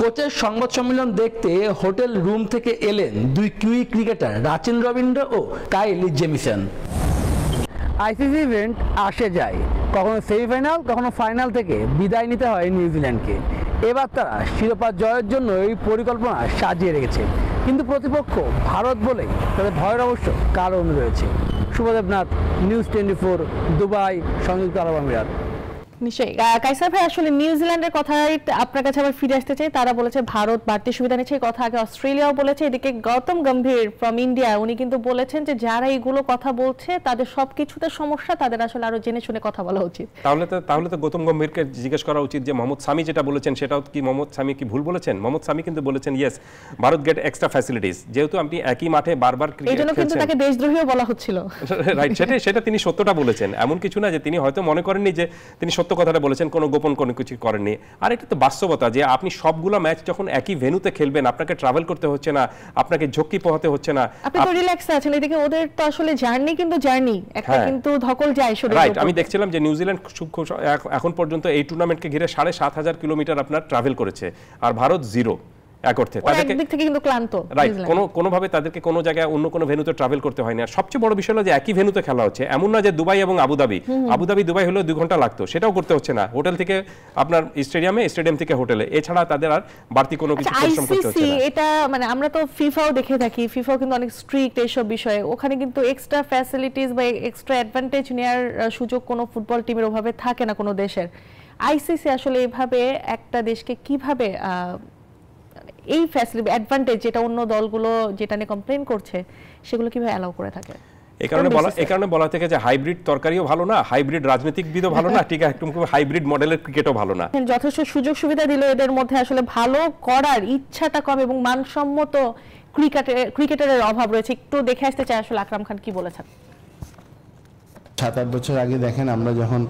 Speaker 7: কোচের সংবাদ সম্মেলন দেখতে হোটেল রুম থেকে এলেন দুই কিউই ক্রিকেটার রাচিন রবীন্দ্র ও কাইল জেমিসন। আইসিসি ইভেন্ট আসে যায়, কখনো সেমিফাইনাল কখনো ফাইনাল থেকে বিদায় নিতে হয় নিউজিল্যান্ডকে। এবার তারা শিরোপা জয়ের জন্য এই পরিকল্পনা সাজিয়ে রেখেছে, কিন্তু প্রতিপক্ষ ভারত বলে তাদের ভয়ের অবশ্য কারণ রয়েছে। শুভদেবনাথ, নিউজ 24, দুবাই, সংযুক্ত আরব আমিরাত।
Speaker 1: নিশ্চয়ই কাইসার ভাই, আসলে নিউজিল্যান্ডের কথাই আপনার কাছে আবার ফিরে আসতে চাই। তারা বলেছে ভারত বাড়তি সুবিধা নিচ্ছে, এই কথা আগে অস্ট্রেলিয়াও বলেছে। এদিকে গৌতম গম্ভীর ফ্রম ইন্ডিয়া, উনি কিন্তু বলেছেন যে যারা এইগুলো কথা বলছে তাদের সবকিছুতে সমস্যা, তাদের আসলে আরো জেনে শুনে কথা বলা উচিত।
Speaker 2: তাহলে তো গৌতম গম্ভীরকে জিজ্ঞেস করা উচিত যে মোহাম্মদ সামি যেটা বলেছেন সেটাও কি মোহাম্মদ সামি কি ভুল বলেছেন? মোহাম্মদ সামি কিন্তু বলেছেন yes, Bharat get extra facilities. যেহেতু আপনি একই মাঠে বারবার ক্রিকেট
Speaker 1: খেলছেন, এইজন্য কিন্তু তাকে দেশদ্রোহীও বলা হচ্ছিল।
Speaker 2: রাইট, সেটা তিনি সত্যটা বলেছেন। এমন কিছু না যে তিনি হয়তো মনে করেননি যে তিনি সত্য কথাটা বলেছেন, কোনো গোপন কোনো কিছু করেননি। আর এটা তো বাস্তবতা যে আপনি সবগুলো ম্যাচ যখন একই ভেন্যুতে খেলবেন, আপনাকে ট্রাভেল করতে হচ্ছে না, আপনাকে ঝক্কি পোহাতে হচ্ছে না,
Speaker 1: আপনি তো রিল্যাক্স আছেন। এদিকে ওদের তো আসলে জার্নি কিন্তু জার্নি একটা কিন্তু ধকল যায় শরীরে।
Speaker 2: রাইট, আমি দেখছিলাম যে নিউজিল্যান্ড এখন পর্যন্ত এই টুর্নামেন্টকে ঘিরে 7,500 কিলোমিটার আপনার ট্রাভেল করেছে, আর ভারত 0 এক অর্থে। তাদেরকে
Speaker 1: একদিক থেকে কিন্তু ক্লান্ত,
Speaker 2: রাইট, কোনোভাবে তাদেরকে কোনো জায়গায় অন্য কোনো ভেন্যুতে ট্রাভেল করতে হয়নি। আর সবচেয়ে বড় বিষয় হলো যে একই ভেন্যুতে খেলা হচ্ছে, এমন না যে দুবাই এবং আবুধাবি দুবাই হলো 2 ঘন্টা লাগতো, সেটাও করতে হচ্ছে না। হোটেল থেকে আপনার স্টেডিয়াম থেকে হোটেলে, এছাড়া তাদের আর বাড়তি কোনো কিছু পরিশ্রম করতে হচ্ছে না।
Speaker 1: এটা মানে আমরা তো ফিফাও দেখে থাকি, ফিফাও কিন্তু অনেক স্ট্রিক্ট এইসব বিষয়ে। ওখানে কিন্তু এক্সট্রা ফ্যাসিলিটিস বা এক্সট্রা অ্যাডভান্টেজ নেওয়ার সুযোগ কোনো ফুটবল টিমের ওভাবে থাকে না কোনো দেশের। আইসিসি আসলে এভাবে একটা দেশকে কিভাবে এই ফ্যাসিলিটি অ্যাডভান্টেজ যেটা অন্য দলগুলো যেটা নিয়ে কমপ্লেইন করছে সেগুলো কিভাবে অ্যালাউ করে থাকে?
Speaker 2: এই কারণে বলা থেকে যে হাইব্রিড তরকারিও ভালো না, হাইব্রিড রাজনীতিবিদও ভালো না, ঠিক একদম হাইব্রিড মডেলের ক্রিকেটও ভালো না।
Speaker 1: যথেষ্ট সুযোগ সুবিধা দিল, এদের মধ্যে আসলে ভালো করার ইচ্ছাটা কম এবং মানসম্মত ক্রিকেটারের অভাব রয়েছে। একটু দেখে আসতে চাই আসলে আকরাম খান কি বলেছেন।
Speaker 8: 7-8 বছর আগে দেখেন, আমরা যখন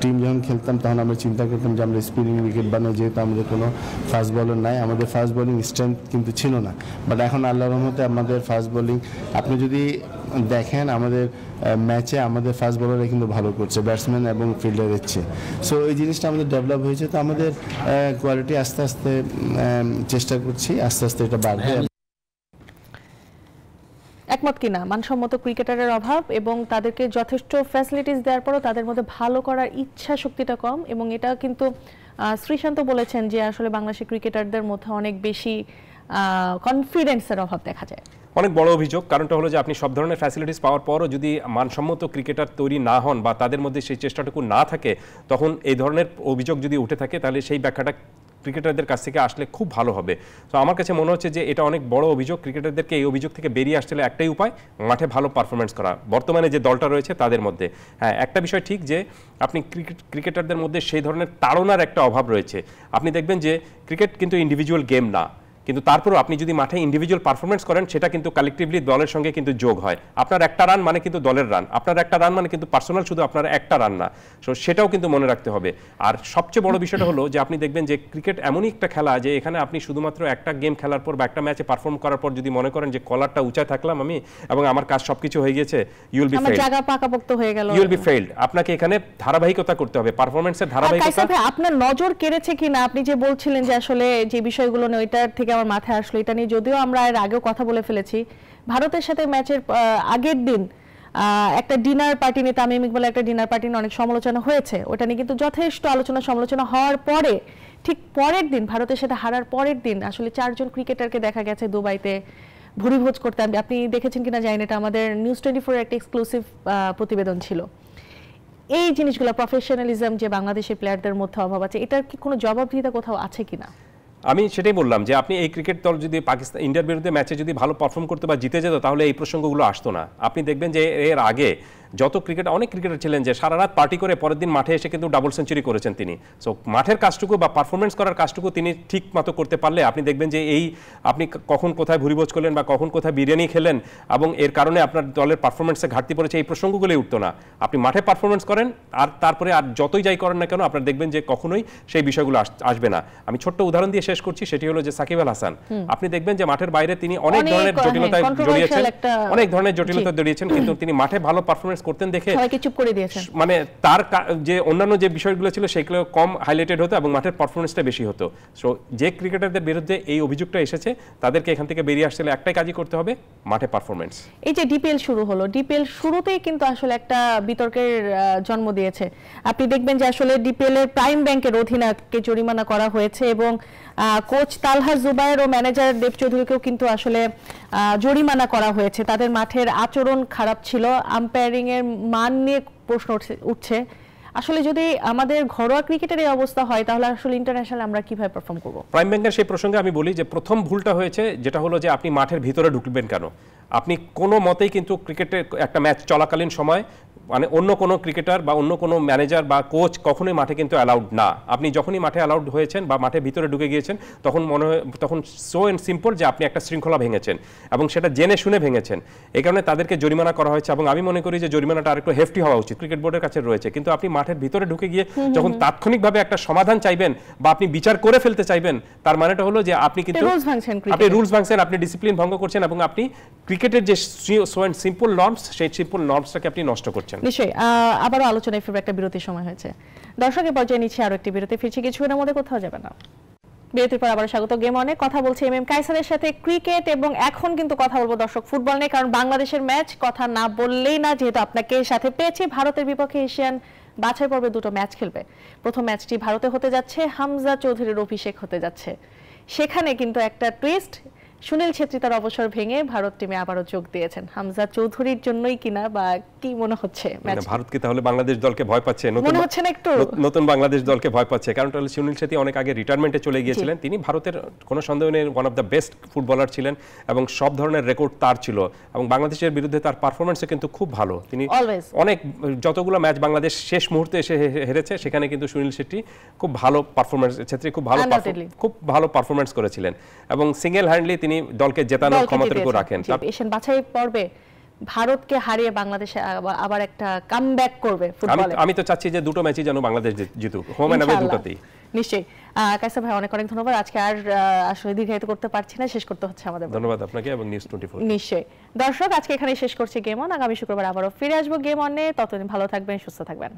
Speaker 8: টিম খেলতাম তখন আমরা চিন্তা করতাম যে আমরা স্পিনিং উইকেট বানাই, যেহেতু আমাদের কোনো ফাস্ট বলার নাই, আমাদের ফাস্ট বোলিং স্ট্রেংথ কিন্তু ছিল না। বাট এখন আল্লাহর রহমতে আমাদের ফাস্ট বোলিং, আপনি যদি দেখেন আমাদের ম্যাচে আমাদের ফাস্ট বোলাররা কিন্তু ভালো করছে ব্যাটসম্যান এবং ফিল্ডারের চেয়ে। সো এই জিনিসটা আমাদের ডেভেলপ হয়েছে, তো আমাদের কোয়ালিটি আস্তে আস্তে চেষ্টা করছি, আস্তে আস্তে এটা বাড়বে।
Speaker 1: একমত কিনা মানসম্মত ক্রিকেটারের অভাব এবং তাদেরকে যথেষ্ট ফ্যাসিলিটিস দেওয়ার পরও তাদের মধ্যে ভালো করার ইচ্ছা শক্তিটা কম, এবং এটা কিন্তু শ্রীশান্ত বলেছেন যে আসলে বাংলাদেশের ক্রিকেটারদের মধ্যে অনেক বেশি কনফিডেন্সের অভাব দেখা যায়।
Speaker 2: অনেক বড় অভিযোগ, কারণটা হলো যে আপনি সব ধরনের ফ্যাসিলিটিস পাওয়ার পরও যদি মানসম্মত ক্রিকেটার তৈরি না হন বা তাদের মধ্যে সেই চেষ্টাটুকু না থাকে, তখন এই ধরনের অভিযোগ যদি উঠে থাকে তাহলে সেই ব্যাখ্যাটা ক্রিকেটারদের কাছ থেকে আসলে খুব ভালো হবে। তো আমার কাছে মনে হচ্ছে যে এটা অনেক বড় অভিযোগ। ক্রিকেটারদেরকে এই অভিযোগ থেকে বেরিয়ে আসতে হলে একটাই উপায়, মাঠে ভালো পারফরমেন্স করা। বর্তমানে যে দলটা রয়েছে তাদের মধ্যে হ্যাঁ একটা বিষয় ঠিক যে আপনি ক্রিকেটারদের মধ্যে সেই ধরনের তাড়নার একটা অভাব রয়েছে। আপনি দেখবেন যে ক্রিকেট কিন্তু ইন্ডিভিজুয়াল গেম না, কিন্তু তারপরও আপনি যদি মাঠে ইন্ডিভিজুয়াল পারফরমেন্স করেন সেটা কিন্তু কালেকটিভলি দলের সঙ্গে কিন্তু যোগ হয়। আপনার একটা রান মানে কিন্তু দলের রান, আপনার একটা রান মানে কিন্তু পার্সোনাল শুধু আপনার একটা রান না। সো সেটাও কিন্তু মনে রাখতে হবে। আর সবচেয়ে বড় বিষয়টা হলো যে আপনি দেখবেন যে ক্রিকেট এমনই একটা খেলা যে এখানে আপনি শুধুমাত্র একটা গেম খেলার পর বা একটা ম্যাচে পারফর্ম করার পর যদি মনে করেন যে কলারটা উঁচায় থাকলাম আমি এবং আমার কাজ সবকিছু হয়ে গেছে, ইউল বি ফেইল্ড,
Speaker 1: জায়গা পাকাপোক্ত হয়ে গেল,
Speaker 2: ইউল বি ফেইল্ড। আপনাকে এখানে ধারাবাহিকতা করতে হবে, পারফরম্যান্সের ধারাবাহিকতা।
Speaker 1: আপনার নজর কেড়েছে কিনা, আপনি যে বলছিলেন যে আসলে যে বিষয়গুলো নিয়ে ওইটার থেকে আমার মাথায় আসলো, এটা নিয়ে যদিও আমরা এর আগেও কথা বলে ফেলেছি। ভারতের সাথে ম্যাচের আগের দিন একটা ডিনার পার্টি নিয়ে, তামিম ইকবালের একটা ডিনার পার্টি নিয়ে অনেক সমালোচনা হয়েছে। ওটা নিয়ে কিন্তু যথেষ্ট সমালোচনা হওয়ার পরে ঠিক পরের দিন, ভারতের সাথে হারার পরের দিন আসলে 4 জন ক্রিকেটারকে দেখা গেছে দুবাইতে ভুরিভোজ করতে। আপনি দেখেছেন কিনা জানি না, এটা আমাদের নিউজ 24 একটা এক্সক্লুসিভ প্রতিবেদন ছিল। এই জিনিসগুলো প্রফেশনালিজম যে বাংলাদেশের প্লেয়ারদের মধ্যে অভাব আছে, এটার কি কোনো জবাবদিহিতা কোথাও আছে কিনা?
Speaker 2: আমি সেটাই বললাম যে আপনি এই ক্রিকেট দল যদি পাকিস্তান ইন্ডিয়ার বিরুদ্ধে ম্যাচে যদি ভালো পারফর্ম করতে বা জিতে যেত তাহলে এই প্রসঙ্গগুলো আসতো না। আপনি দেখবেন যে এর আগে যত অনেক ক্রিকেটার ছিলেন যে সারা রাত পার্টি করে পরের দিন মাঠে এসে কিন্তু ডাবল সেঞ্চুরি করেছেন তিনি। সো মাঠের কাজটুকু বা পারফরমেন্স করার কাজটুকু তিনি ঠিক মতো করতে পারলে আপনি দেখবেন যে এই আপনি কখন কোথায় ভুরিভোজ করলেন বা কখন কোথায় বিরিয়ানি খেলেন এবং এর কারণে আপনার দলের পারফরমেন্সে ঘাটতি পড়েছে, এই প্রসঙ্গগুলোই উঠতো না। আপনি মাঠে পারফরমেন্স করেন আর তারপরে আর যতই যাই করেন না কেন আপনার দেখবেন যে কখনোই সেই বিষয়গুলো আসবে না। আমি ছোট্ট উদাহরণ দিয়ে শেষ করছি, সেটি হলো যে সাকিব আল হাসান। আপনি দেখবেন যে মাঠের বাইরে তিনি অনেক ধরনের জটিলতায় জড়িয়েছেন, কিন্তু তিনি মাঠে ভালো পারফরমেন্স করতেন দেখে
Speaker 1: চুপ করে দিয়েছেন।
Speaker 2: মানে তার যে অন্যান্য যে বিষয়গুলো ছিল সেগুলো কম হাইলাইটেড হতো এবং মাঠের পারফরমেন্সটা বেশি হতো। সো যে ক্রিকেটারদের বিরুদ্ধে এই অভিযোগটা এসেছে তাদেরকে এখান থেকে বেরিয়ে আসলে একটাই কাজই করতে হবে, মাঠে পারফরমেন্স।
Speaker 1: এই যে ডিপিএল শুরু হলো, ডিপিএল শুরুতেই কিন্তু আসলে একটা বিতর্কের জন্ম দিয়েছে। আপনি দেখবেন যে আসলে ডিপিএল এর প্রাইম ব্যাংকের অধিনায়ককে জরিমানা করা হয়েছে এবং কোচ তালহা জুবায়ের ও ম্যানেজার দেব চৌধুরীকেও কিন্তু আসলে জরিমানা করা হয়েছে। তাদের মাঠের আচরণ খারাপ ছিল, আম্পায়ারিং এর মান নিয়ে প্রশ্ন উঠছে। আসলে যদি আমাদের ঘরোয়া ক্রিকেটের এই অবস্থা হয় তাহলে আসলে ইন্টারন্যাশনাল আমরা কিভাবে পারফর্ম করব?
Speaker 2: প্রাইম ব্যাংকের সেই প্রসঙ্গে আমি বলি যে প্রথম ভুলটা হয়েছে যেটা হলো যে আপনি মাঠের ভিতরে ঢুকবেন কেন? আপনি কোনো মতেই কিন্তু ক্রিকেটে একটা ম্যাচ চলাকালীন সময় মানে অন্য কোনো ক্রিকেটার বা অন্য কোনো ম্যানেজার বা কোচ কখনোই মাঠে কিন্তু অ্যালাউড না। আপনি যখনই মাঠে অ্যালাউড হয়েছেন বা মাঠে ভিতরে ঢুকে গিয়েছেন তখন সো এন্ড সিম্পল যে আপনি একটা শৃঙ্খলা ভেঙেছেন এবং সেটা জেনে শুনে ভেঙেছেন। এই কারণে তাদেরকে জরিমানা করা হয়েছে এবং আমি মনে করি যে জরিমানাটা আরেকটু হেফটি হওয়া উচিত, ক্রিকেট বোর্ডের কাছে রয়েছে। কিন্তু আপনি মাঠের ভিতরে ঢুকে গিয়ে যখন তাৎক্ষণিকভাবে একটা সমাধান চাইবেন বা আপনি বিচার করে ফেলতে চাইবেন, তার মানেটা হলো যে আপনি কিন্তু আপনি রুলস ভাঙছেন, আপনি ডিসিপ্লিন ভঙ্গ করছেন এবং আপনি ক্রিকেটের যে সো এন্ড সিম্পল নর্মস সেই সিম্পল নর্মসটাকে আপনি নষ্ট করছেন।
Speaker 1: নিশ্চয়ই আবারও আলোচনায় ফিরবে, একটা বিরতির সময় হয়েছে। দর্শকের পর্যায়ে নিচ্ছে আরো একটি বিরতি, ফিরছি কিছুক্ষণের মধ্যে, কোথাও যাবে না। বিরতির পর আবার স্বাগত গেম অনে। কথা বলছি এমএম কায়সারের সাথে ক্রিকেট, এবং এখন কিন্তু কথা বলবো দর্শক ফুটবল নিয়ে, কারণ বাংলাদেশের ম্যাচ কথা না বললেই না, যেহেতু আপনাকে সাথে পেয়েছি। ভারতের বিপক্ষে এশিয়ান বাছাই পর্বে দুটো ম্যাচ খেলবে। প্রথম ম্যাচটি ভারতে হতে যাচ্ছে, হামজা চৌধুরীর অভিষেক হতে যাচ্ছে। সেখানে কিন্তু একটা টুইস্ট, সুনীল ছেত্রী তার অবসর ভেঙে ভারত টিমে আবারও যোগ দিয়েছেন। হামজা চৌধুরীর জন্যই কিনা বা কি মনে হচ্ছে?
Speaker 2: ভারত কি তাহলে বাংলাদেশ দলকে ভয় পাচ্ছে? নতুন বাংলাদেশ দলকে ভয় পাচ্ছে, কারণ সুনীল ছেত্রী অনেক আগে রিটায়ারমেন্টে চলে গিয়েছিলেন। তিনি ভারতের কোনো সন্দেহ নেই one of the best footballer ছিলেন এবং সব ধরনের রেকর্ড তার ছিল এবং বাংলাদেশের বিরুদ্ধে তার পারফরমেন্সও কিন্তু খুব ভালো। তিনি অনেক যতগুলো ম্যাচ বাংলাদেশ শেষ মুহূর্তে এসে হেরেছে সেখানে কিন্তু সুনীল ছেত্রী খুব ভালো পারফরমেন্স করেছিলেন এবং সিঙ্গেল হ্যান্ডলি তিনি দলকে জেতানোর ক্ষমতাটুকু রাখেন।
Speaker 1: এশিয়ান বাছাই পর্বে ভারতকে হারিয়ে বাংলাদেশে আবার একটা কামব্যাক করবে ফুটবলে।
Speaker 2: আমি তো চাচ্ছি যে দুটো ম্যাচই যেন বাংলাদেশ জিতুক, হোম এন্ড অ্যাওয়ে দুটোতেই।
Speaker 1: নিশ্চয়ই কায়সার ভাই, অনেক অনেক ধন্যবাদ। আজকে আর আসলে দীর্ঘায়িত করতে পারছি না, শেষ করতে হচ্ছে আমাদের।
Speaker 2: ধন্যবাদ আপনাকে এবং নিউজ 24।
Speaker 1: নিশ্চয়ই দর্শক, আজকে এখানেই শেষ করছি গেম অন। আগামী শুক্রবার আবারও ফিরে আসবো গেম অনে। ততদিন ভালো থাকবেন, সুস্থ থাকবেন।